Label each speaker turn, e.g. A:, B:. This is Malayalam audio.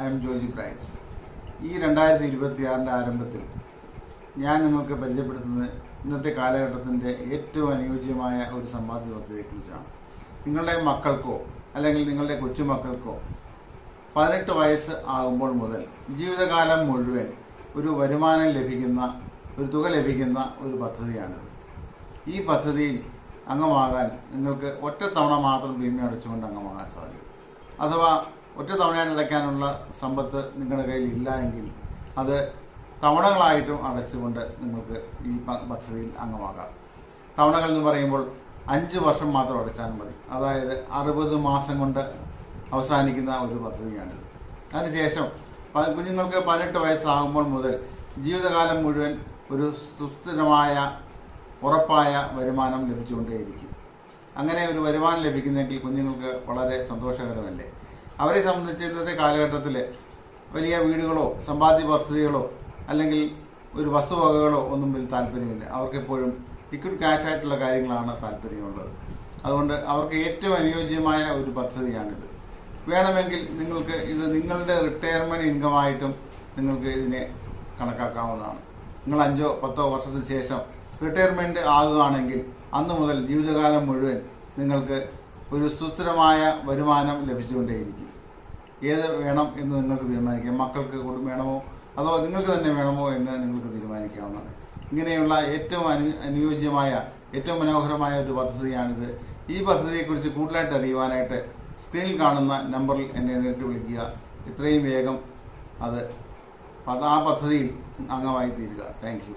A: I M Joji bright. ഈ 2026 ആരംഭത്തിൽ ഞാൻ നിങ്ങൾക്ക് പരിചയപ്പെടുത്തുന്നത് ഇന്നത്തെ കാലഘട്ടത്തിൻ്റെ ഏറ്റവും അനുയോജ്യമായ ഒരു സമ്പാദ്യ പദ്ധതിയെക്കുറിച്ചാണ്. നിങ്ങളുടെ മക്കൾക്കോ അല്ലെങ്കിൽ നിങ്ങളുടെ കൊച്ചുമക്കൾക്കോ 18 വയസ്സ് ആകുമ്പോൾ മുതൽ ജീവിതകാലം മുഴുവൻ ഒരു വരുമാനം ലഭിക്കുന്ന, ഒരു തുക ലഭിക്കുന്ന ഒരു പദ്ധതിയാണിത്. ഈ പദ്ധതിയിൽ അംഗമാകാൻ നിങ്ങൾക്ക് ഒറ്റത്തവണ മാത്രം പ്രീമിയം അടച്ചുകൊണ്ട് അംഗമാകാൻ സാധിക്കും. അഥവാ ഒറ്റ തവണയായിട്ട് അടയ്ക്കാനുള്ള സമ്പത്ത് നിങ്ങളുടെ കയ്യിൽ ഇല്ല എങ്കിൽ അത് തവണകളായിട്ടും അടച്ചുകൊണ്ട് നിങ്ങൾക്ക് ഈ പദ്ധതിയിൽ അംഗമാകാം. തവണകൾ എന്ന് പറയുമ്പോൾ 5 വർഷം മാത്രം അടച്ചാൽ മതി. അതായത് 60 മാസം കൊണ്ട് അവസാനിക്കുന്ന ഒരു പദ്ധതിയാണിത്. അതിനുശേഷം കുഞ്ഞുങ്ങൾക്ക് 18 വയസ്സാകുമ്പോൾ മുതൽ ജീവിതകാലം മുഴുവൻ ഒരു സുസ്ഥിരമായ ഉറപ്പായ വരുമാനം ലഭിച്ചുകൊണ്ടേയിരിക്കും. അങ്ങനെ ഒരു വരുമാനം ലഭിക്കുന്നെങ്കിൽ കുഞ്ഞുങ്ങൾക്ക് വളരെ സന്തോഷകരമല്ലേ? അവരെ സംബന്ധിച്ച് ഇന്നത്തെ കാലഘട്ടത്തിൽ വലിയ വീടുകളോ സമ്പാദ്യ പദ്ധതികളോ അല്ലെങ്കിൽ ഒരു വസ്തുവകകളോ ഒന്നും വലിയ താല്പര്യമില്ല. അവർക്കെപ്പോഴും ലിക്വിഡ് ക്യാഷ് ആയിട്ടുള്ള കാര്യങ്ങളാണ് താല്പര്യമുള്ളത്. അതുകൊണ്ട് അവർക്ക് ഏറ്റവും അനുയോജ്യമായ ഒരു പദ്ധതിയാണിത്. വേണമെങ്കിൽ നിങ്ങൾക്ക് ഇത് നിങ്ങളുടെ റിട്ടയർമെൻറ്റ് ഇൻകമായിട്ടും നിങ്ങൾക്ക് ഇതിനെ കണക്കാക്കാവുന്നതാണ്. നിങ്ങൾ 5-10 വർഷത്തിന് ശേഷം റിട്ടയർമെൻറ്റ് ആകുകയാണെങ്കിൽ അന്നു മുതൽ ജീവിതകാലം മുഴുവൻ നിങ്ങൾക്ക് ഒരു സുസ്ഥിരമായ വരുമാനം ലഭിച്ചുകൊണ്ടേയിരിക്കും. ഏത് വേണം എന്ന് നിങ്ങൾക്ക് തീരുമാനിക്കാം. മക്കൾക്ക് വേണമോ അതോ നിങ്ങൾക്ക് തന്നെ വേണമോ എന്ന് നിങ്ങൾക്ക് തീരുമാനിക്കാവുന്നതാണ്. ഇങ്ങനെയുള്ള ഏറ്റവും അനുയോജ്യമായ ഏറ്റവും മനോഹരമായ ഒരു പദ്ധതിയാണിത്. ഈ പദ്ധതിയെക്കുറിച്ച് കൂടുതലായിട്ട് അറിയുവാനായിട്ട് സ്ക്രീനിൽ കാണുന്ന നമ്പറിൽ എന്നെ നേരിട്ട് വിളിക്കുക. ഇത്രയും വേഗം ആ പദ്ധതിയിൽ അംഗമായി തീരുക. Thank you.